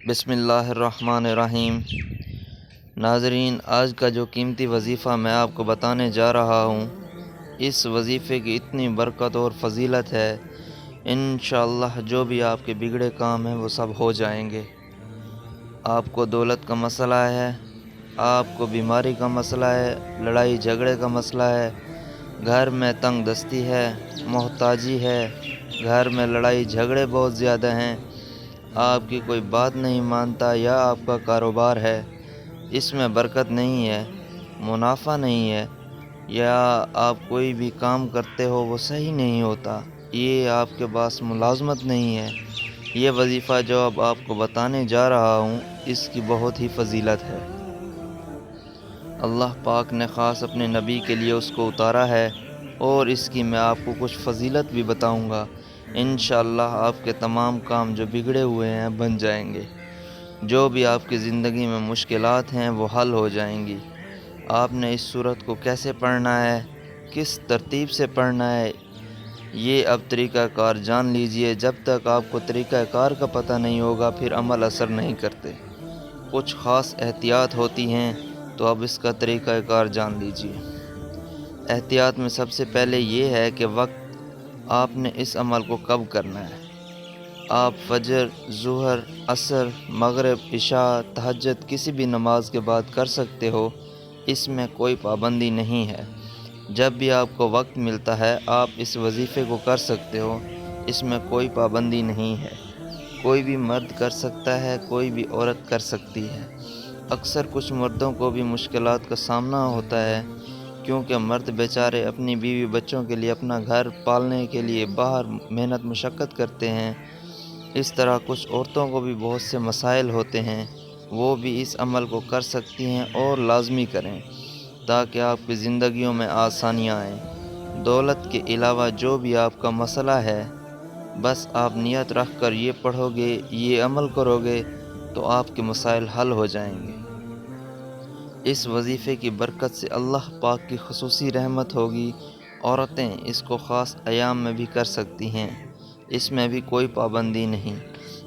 بسم اللہ الرحمن الرحیم۔ ناظرین، آج کا جو قیمتی وظیفہ میں آپ کو بتانے جا رہا ہوں، اس وظیفے کی اتنی برکت اور فضیلت ہے، انشاءاللہ جو بھی آپ کے بگڑے کام ہیں وہ سب ہو جائیں گے۔ آپ کو دولت کا مسئلہ ہے، آپ کو بیماری کا مسئلہ ہے، لڑائی جھگڑے کا مسئلہ ہے، گھر میں تنگ دستی ہے، محتاجی ہے، گھر میں لڑائی جھگڑے بہت زیادہ ہیں، آپ کی کوئی بات نہیں مانتا، یا آپ کا کاروبار ہے اس میں برکت نہیں ہے، منافع نہیں ہے، یا آپ کوئی بھی کام کرتے ہو وہ صحیح نہیں ہوتا، یہ آپ کے پاس ملازمت نہیں ہے، یہ وظیفہ جو اب آپ کو بتانے جا رہا ہوں اس کی بہت ہی فضیلت ہے۔ اللہ پاک نے خاص اپنے نبی کے لیے اس کو اتارا ہے، اور اس کی میں آپ کو کچھ فضیلت بھی بتاؤں گا۔ انشاءاللہ آپ کے تمام کام جو بگڑے ہوئے ہیں بن جائیں گے، جو بھی آپ کی زندگی میں مشکلات ہیں وہ حل ہو جائیں گی۔ آپ نے اس سورت کو کیسے پڑھنا ہے، کس ترتیب سے پڑھنا ہے، یہ اب طریقہ کار جان لیجئے۔ جب تک آپ کو طریقہ کار کا پتہ نہیں ہوگا پھر عمل اثر نہیں کرتے، کچھ خاص احتیاط ہوتی ہیں، تو اب اس کا طریقہ کار جان لیجئے۔ احتیاط میں سب سے پہلے یہ ہے کہ وقت آپ نے اس عمل کو کب کرنا ہے۔ آپ فجر، ظہر، عصر، مغرب، عشاء، تہجد کسی بھی نماز کے بعد کر سکتے ہو، اس میں کوئی پابندی نہیں ہے۔ جب بھی آپ کو وقت ملتا ہے آپ اس وظیفے کو کر سکتے ہو، اس میں کوئی پابندی نہیں ہے۔ کوئی بھی مرد کر سکتا ہے، کوئی بھی عورت کر سکتی ہے۔ اکثر کچھ مردوں کو بھی مشکلات کا سامنا ہوتا ہے، کیونکہ مرد بیچارے اپنی بیوی بچوں کے لیے، اپنا گھر پالنے کے لیے باہر محنت مشقت کرتے ہیں۔ اس طرح کچھ عورتوں کو بھی بہت سے مسائل ہوتے ہیں، وہ بھی اس عمل کو کر سکتی ہیں، اور لازمی کریں تاکہ آپ کی زندگیوں میں آسانیاں آئیں۔ دولت کے علاوہ جو بھی آپ کا مسئلہ ہے، بس آپ نیت رکھ کر یہ پڑھو گے، یہ عمل کرو گے تو آپ کے مسائل حل ہو جائیں گے۔ اس وظیفے کی برکت سے اللہ پاک کی خصوصی رحمت ہوگی۔ عورتیں اس کو خاص ایام میں بھی کر سکتی ہیں، اس میں بھی کوئی پابندی نہیں۔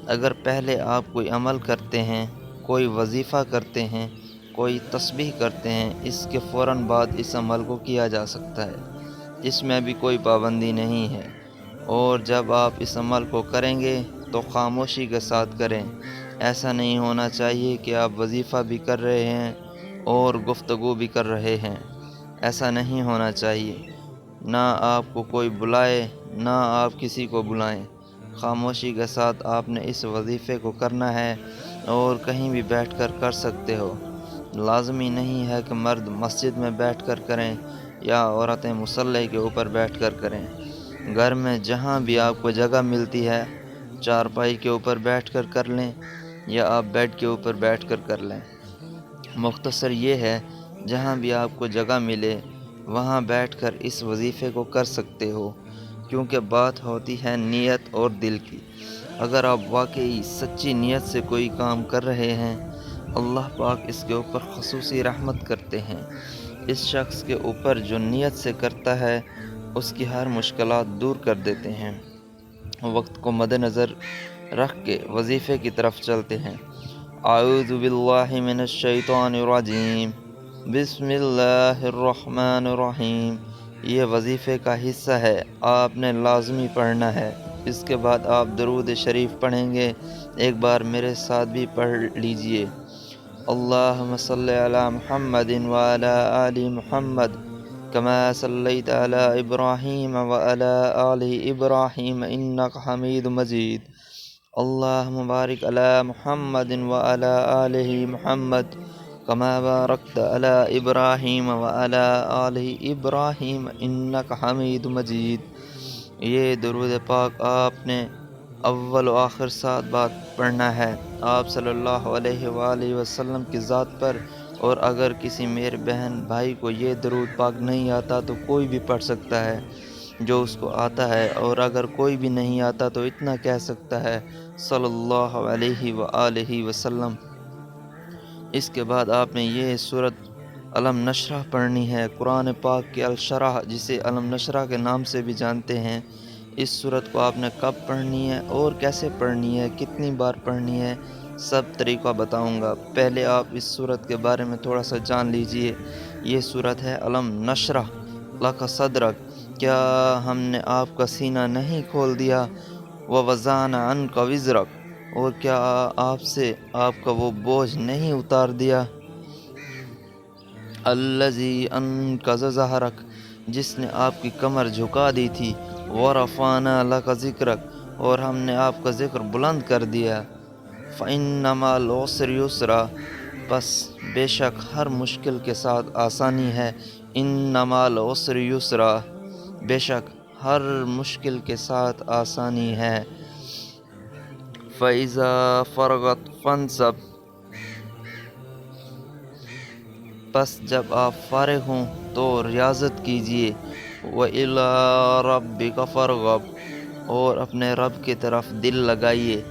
اگر پہلے آپ کوئی عمل کرتے ہیں، کوئی وظیفہ کرتے ہیں، کوئی تسبیح کرتے ہیں، اس کے فوراً بعد اس عمل کو کیا جا سکتا ہے، اس میں بھی کوئی پابندی نہیں ہے۔ اور جب آپ اس عمل کو کریں گے تو خاموشی کے ساتھ کریں۔ ایسا نہیں ہونا چاہیے کہ آپ وظیفہ بھی کر رہے ہیں اور گفتگو بھی کر رہے ہیں، ایسا نہیں ہونا چاہیے۔ نہ آپ کو کوئی بلائے، نہ آپ کسی کو بلائیں، خاموشی کے ساتھ آپ نے اس وظیفے کو کرنا ہے، اور کہیں بھی بیٹھ کر کر سکتے ہو۔ لازمی نہیں ہے کہ مرد مسجد میں بیٹھ کر کریں یا عورتیں مصلی کے اوپر بیٹھ کر کریں۔ گھر میں جہاں بھی آپ کو جگہ ملتی ہے، چارپائی کے اوپر بیٹھ کر کر لیں، یا آپ بیڈ کے اوپر بیٹھ کر کر لیں۔ مختصر یہ ہے، جہاں بھی آپ کو جگہ ملے وہاں بیٹھ کر اس وظیفے کو کر سکتے ہو، کیونکہ بات ہوتی ہے نیت اور دل کی۔ اگر آپ واقعی سچی نیت سے کوئی کام کر رہے ہیں، اللہ پاک اس کے اوپر خصوصی رحمت کرتے ہیں۔ اس شخص کے اوپر جو نیت سے کرتا ہے اس کی ہر مشکلات دور کر دیتے ہیں۔ وقت کو مد نظر رکھ کے وظیفے کی طرف چلتے ہیں۔ اعوذ باللہ من الشیطان الرجیم، بسم اللہ الرحمن الرحیم۔ یہ وظیفے کا حصہ ہے، آپ نے لازمی پڑھنا ہے۔ اس کے بعد آپ درود شریف پڑھیں گے، ایک بار میرے ساتھ بھی پڑھ لیجئے۔ اللہم صلی علی محمد وعلی آل محمد کما صلیت علی ابراہیم وعلی آل ابراہیم انک حمید مجید۔ اللہم بارک علی محمد وعلی آل محمد کما بارکت علی ابراہیم وعلی آل ابراہیم انک حمید مجید۔ یہ درود پاک آپ نے اول و آخر 7 بار پڑھنا ہے، آپ صلی اللہ علیہ وآلہ وسلم کی ذات پر۔ اور اگر کسی میرے بہن بھائی کو یہ درود پاک نہیں آتا تو کوئی بھی پڑھ سکتا ہے جو اس کو آتا ہے، اور اگر کوئی بھی نہیں آتا تو اتنا کہہ سکتا ہے صلی اللہ علیہ وآلہ وسلم۔ اس کے بعد آپ نے یہ سورت علم نشرح پڑھنی ہے، قرآن پاک کے الشرح جسے علم نشرح کے نام سے بھی جانتے ہیں۔ اس سورت کو آپ نے کب پڑھنی ہے اور کیسے پڑھنی ہے، کتنی بار پڑھنی ہے، سب طریقہ بتاؤں گا۔ پہلے آپ اس صورت کے بارے میں تھوڑا سا جان لیجئے۔ یہ صورت ہے علم نشرح لک صدرک، کیا ہم نے آپ کا سینہ نہیں کھول دیا؟ ووضعنا عنک وزرک، اور کیا آپ سے آپ کا وہ بوجھ نہیں اتار دیا؟ الذی انقض ظہرک، جس نے آپ کی کمر جھکا دی تھی۔ ورفعنا لک ذکرک، اور ہم نے آپ کا ذکر بلند کر دیا۔ فإن مع العسر یسرا، پس بے شک ہر مشکل کے ساتھ آسانی ہے۔ ان مع العسر یسرا، بے شک ہر مشکل کے ساتھ آسانی ہے۔ فإذا فرغت فانصب، پس جب آپ فارغ ہوں تو ریاضت کیجیے۔ وإلی ربک فارغب، اور اپنے رب کی طرف دل لگائیے۔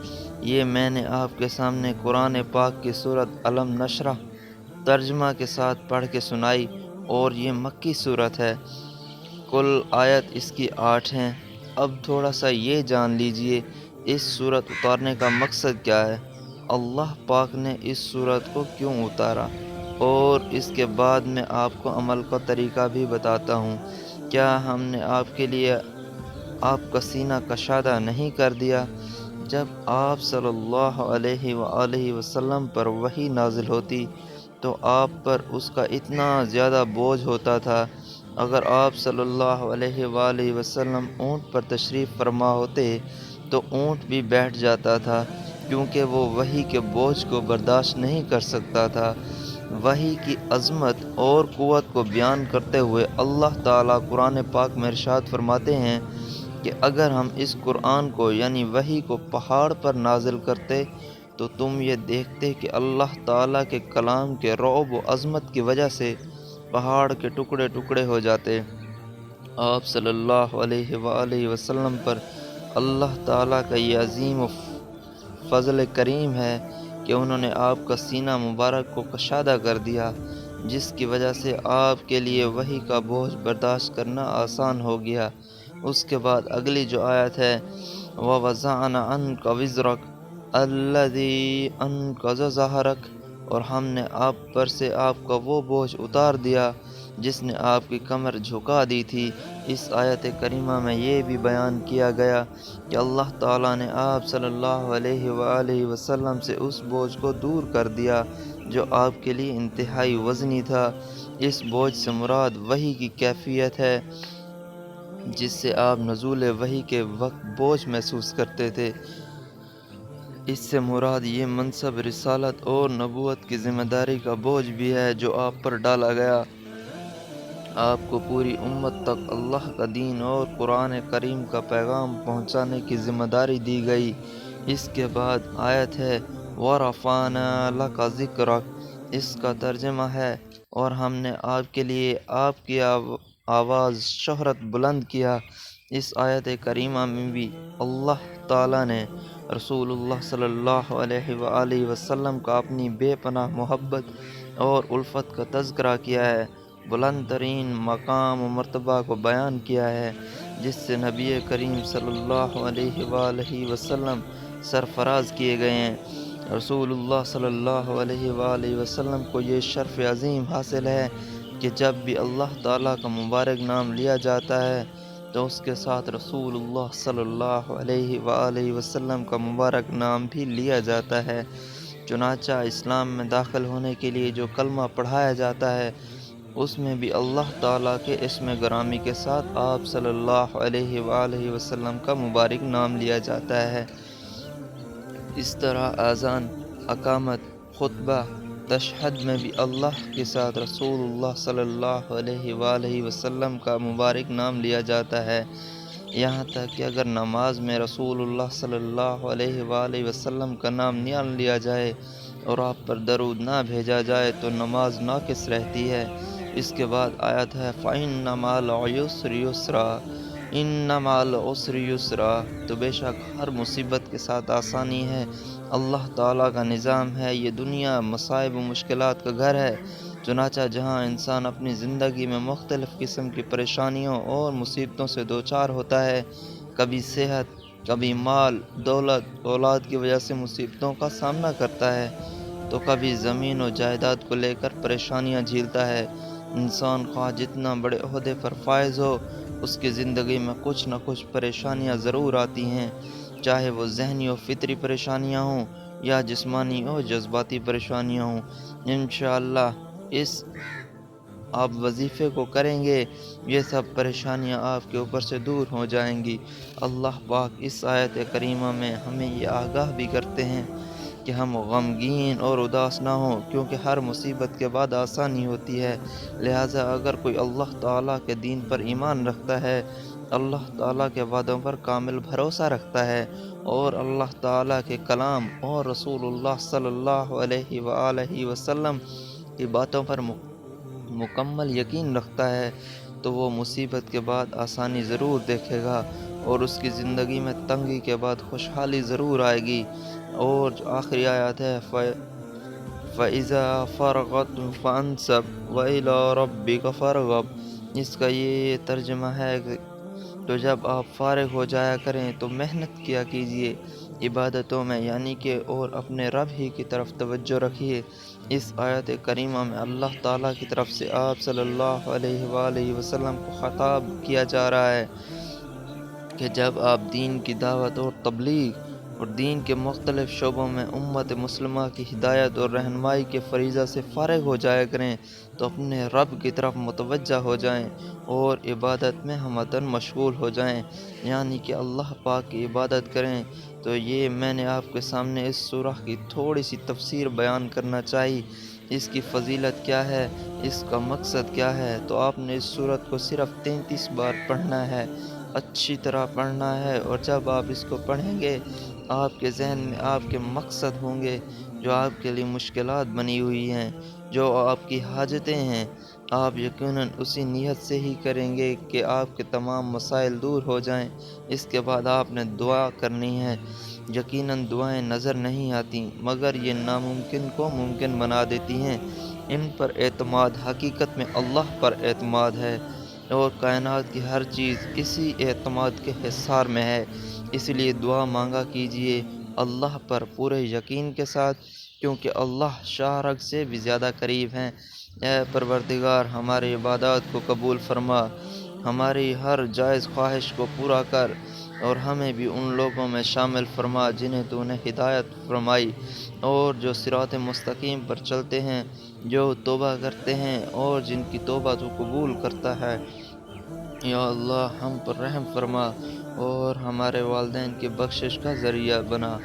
یہ میں نے آپ کے سامنے قرآن پاک کی صورت علم نشرح ترجمہ کے ساتھ پڑھ کے سنائی، اور یہ مکی صورت ہے۔ کل آیت اس کی 8 ہیں۔ اب تھوڑا سا یہ جان لیجئے اس صورت اتارنے کا مقصد کیا ہے، اللہ پاک نے اس صورت کو کیوں اتارا، اور اس کے بعد میں آپ کو عمل کا طریقہ بھی بتاتا ہوں۔ کیا ہم نے آپ کے لیے آپ کا سینہ کشادہ نہیں کر دیا؟ جب آپ صلی اللہ علیہ وآلہ وسلم پر وحی نازل ہوتی تو آپ پر اس کا اتنا زیادہ بوجھ ہوتا تھا، اگر آپ صلی اللہ علیہ وآلہ وسلم اونٹ پر تشریف فرما ہوتے تو اونٹ بھی بیٹھ جاتا تھا، کیونکہ وہ وحی کے بوجھ کو برداشت نہیں کر سکتا تھا۔ وحی کی عظمت اور قوت کو بیان کرتے ہوئے اللہ تعالیٰ قرآن پاک میں ارشاد فرماتے ہیں کہ اگر ہم اس قرآن کو یعنی وحی کو پہاڑ پر نازل کرتے تو تم یہ دیکھتے کہ اللہ تعالیٰ کے کلام کے رعب و عظمت کی وجہ سے پہاڑ کے ٹکڑے ٹکڑے ہو جاتے۔ آپ صلی اللہ علیہ وآلہ وسلم پر اللہ تعالیٰ کا یہ عظیم و فضل کریم ہے کہ انہوں نے آپ کا سینہ مبارک کو کشادہ کر دیا، جس کی وجہ سے آپ کے لیے وحی کا بوجھ برداشت کرنا آسان ہو گیا۔ اس کے بعد اگلی جو آیت ہے وَوَضَعْنَا عَنْكَ وِزْرَكَ الَّذِي أَنْقَضَ ظَهْرَكَ، اور ہم نے آپ پر سے آپ کا وہ بوجھ اتار دیا جس نے آپ کی کمر جھکا دی تھی۔ اس آیت کریمہ میں یہ بھی بیان کیا گیا کہ اللہ تعالیٰ نے آپ صلی اللہ علیہ وآلہ وسلم سے اس بوجھ کو دور کر دیا جو آپ کے لیے انتہائی وزنی تھا۔ اس بوجھ سے مراد وحی کی کیفیت ہے جس سے آپ نزول وحی کے وقت بوجھ محسوس کرتے تھے۔ اس سے مراد یہ منصب رسالت اور نبوت کی ذمہ داری کا بوجھ بھی ہے جو آپ پر ڈالا گیا۔ آپ کو پوری امت تک اللہ کا دین اور قرآن کریم کا پیغام پہنچانے کی ذمہ داری دی گئی۔ اس کے بعد آیت ہے وَرَفَعْنَا لَكَ ذِكْرَكَ، اس کا ترجمہ ہے اور ہم نے آپ کے لیے آپ کی آواز شہرت بلند کیا۔ اس آیت کریمہ میں بھی اللہ تعالیٰ نے رسول اللہ صلی اللہ علیہ وآلہ وسلم کا اپنی بے پناہ محبت اور الفت کا تذکرہ کیا ہے، بلند ترین مقام و مرتبہ کو بیان کیا ہے جس سے نبی کریم صلی اللہ علیہ وآلہ وسلم سرفراز کیے گئے ہیں۔ رسول اللہ صلی اللہ علیہ وآلہ وسلم کو یہ شرف عظیم حاصل ہے کہ جب بھی اللہ تعالیٰ کا مبارک نام لیا جاتا ہے تو اس کے ساتھ رسول اللہ صلی اللہ علیہ وآلہ وسلم کا مبارک نام بھی لیا جاتا ہے۔ چنانچہ اسلام میں داخل ہونے کے لیے جو کلمہ پڑھایا جاتا ہے اس میں بھی اللہ تعالیٰ کے اسم گرامی کے ساتھ آپ صلی اللہ علیہ وآلہ وسلم کا مبارک نام لیا جاتا ہے۔ اس طرح اذان، اقامت، خطبہ، تشہد میں بھی اللہ کے ساتھ رسول اللہ صلی اللہ علیہ وآلہ وسلم کا مبارک نام لیا جاتا ہے۔ یہاں تک کہ اگر نماز میں رسول اللہ صلی اللہ علیہ وآلہ وسلم کا نام نہ لیا جائے اور آپ پر درود نہ بھیجا جائے تو نماز ناقص رہتی ہے۔ اس کے بعد آیت ہے فَإِنَّ مَعَ الْعُسْرِ يُسْرًا، إِنَّ مَعَ الْعُسْرِ يُسْرًا، تو بے شک ہر مصیبت کے ساتھ آسانی ہے۔ اللہ تعالیٰ کا نظام ہے، یہ دنیا مصائب و مشکلات کا گھر ہے، چنانچہ جہاں انسان اپنی زندگی میں مختلف قسم کی پریشانیوں اور مصیبتوں سے دوچار ہوتا ہے، کبھی صحت، کبھی مال دولت اولاد کی وجہ سے مصیبتوں کا سامنا کرتا ہے، تو کبھی زمین و جائیداد کو لے کر پریشانیاں جھیلتا ہے۔ انسان خواہ جتنا بڑے عہدے پر فائز ہو، اس کی زندگی میں کچھ نہ کچھ پریشانیاں ضرور آتی ہیں، چاہے وہ ذہنی و فطری پریشانیاں ہوں یا جسمانی اور جذباتی پریشانیاں ہوں۔ انشاءاللہ اس آپ وظیفے کو کریں گے، یہ سب پریشانیاں آپ کے اوپر سے دور ہو جائیں گی۔ اللہ پاک اس آیت کریمہ میں ہمیں یہ آگاہ بھی کرتے ہیں کہ ہم غمگین اور اداس نہ ہوں، کیونکہ ہر مصیبت کے بعد آسانی ہوتی ہے۔ لہٰذا اگر کوئی اللہ تعالیٰ کے دین پر ایمان رکھتا ہے، اللہ تعالیٰ کے وعدوں پر کامل بھروسہ رکھتا ہے، اور اللہ تعالیٰ کے کلام اور رسول اللہ صلی اللہ علیہ وآلہ وسلم کی باتوں پر مکمل یقین رکھتا ہے، تو وہ مصیبت کے بعد آسانی ضرور دیکھے گا، اور اس کی زندگی میں تنگی کے بعد خوشحالی ضرور آئے گی۔ اور جو آخری آیات ہے فَإِذَا فَرَغْتَ فَانْصَبْ وَإِلَىٰ رَبِّكَ فَارْغَب، اس کا یہ ترجمہ ہے کہ تو جب آپ فارغ ہو جایا کریں تو محنت کیا کیجیے عبادتوں میں، یعنی کہ اور اپنے رب ہی کی طرف توجہ رکھیے۔ اس آیت کریمہ میں اللہ تعالیٰ کی طرف سے آپ صلی اللہ علیہ وآلہ وسلم کو خطاب کیا جا رہا ہے کہ جب آپ دین کی دعوت اور تبلیغ اور دین کے مختلف شعبوں میں امت مسلمہ کی ہدایت اور رہنمائی کے فریضہ سے فارغ ہو جایا کریں، تو اپنے رب کی طرف متوجہ ہو جائیں اور عبادت میں ہمدن مشغول ہو جائیں، یعنی کہ اللہ پاک کی عبادت کریں۔ تو یہ میں نے آپ کے سامنے اس سورہ کی تھوڑی سی تفسیر بیان کرنا چاہی، اس کی فضیلت کیا ہے، اس کا مقصد کیا ہے۔ تو آپ نے اس سورت کو صرف 33 بار پڑھنا ہے، اچھی طرح پڑھنا ہے، اور جب آپ اس کو پڑھیں گے، آپ کے ذہن میں آپ کے مقصد ہوں گے، جو آپ کے لیے مشکلات بنی ہوئی ہیں، جو آپ کی حاجتیں ہیں، آپ یقیناً اسی نیت سے ہی کریں گے کہ آپ کے تمام مسائل دور ہو جائیں۔ اس کے بعد آپ نے دعا کرنی ہے۔ یقیناً دعائیں نظر نہیں آتیں، مگر یہ ناممکن کو ممکن بنا دیتی ہیں۔ ان پر اعتماد حقیقت میں اللہ پر اعتماد ہے، اور کائنات کی ہر چیز اسی اعتماد کے حصار میں ہے۔ اس لیے دعا مانگا کیجیے اللہ پر پورے یقین کے ساتھ، کیونکہ اللہ شاہ رگ سے بھی زیادہ قریب ہیں۔ اے پروردگار، ہماری عبادات کو قبول فرما، ہماری ہر جائز خواہش کو پورا کر، اور ہمیں بھی ان لوگوں میں شامل فرما جنہیں تو نے ہدایت فرمائی، اور جو صراط مستقیم پر چلتے ہیں، جو توبہ کرتے ہیں اور جن کی توبہ تو قبول کرتا ہے۔ یا اللہ، ہم پر رحم فرما اور ہمارے والدین کی بخشش کا ذریعہ بنا،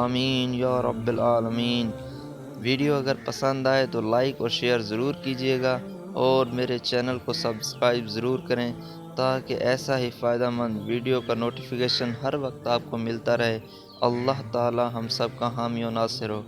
آمین یا رب العالمین۔ ویڈیو اگر پسند آئے تو لائک اور شیئر ضرور کیجیے گا، اور میرے چینل کو سبسکرائب ضرور کریں، تاکہ ایسا ہی فائدہ مند ویڈیو کا نوٹیفیکیشن ہر وقت آپ کو ملتا رہے۔ اللہ تعالی ہم سب کا حامی و ناصر ہو۔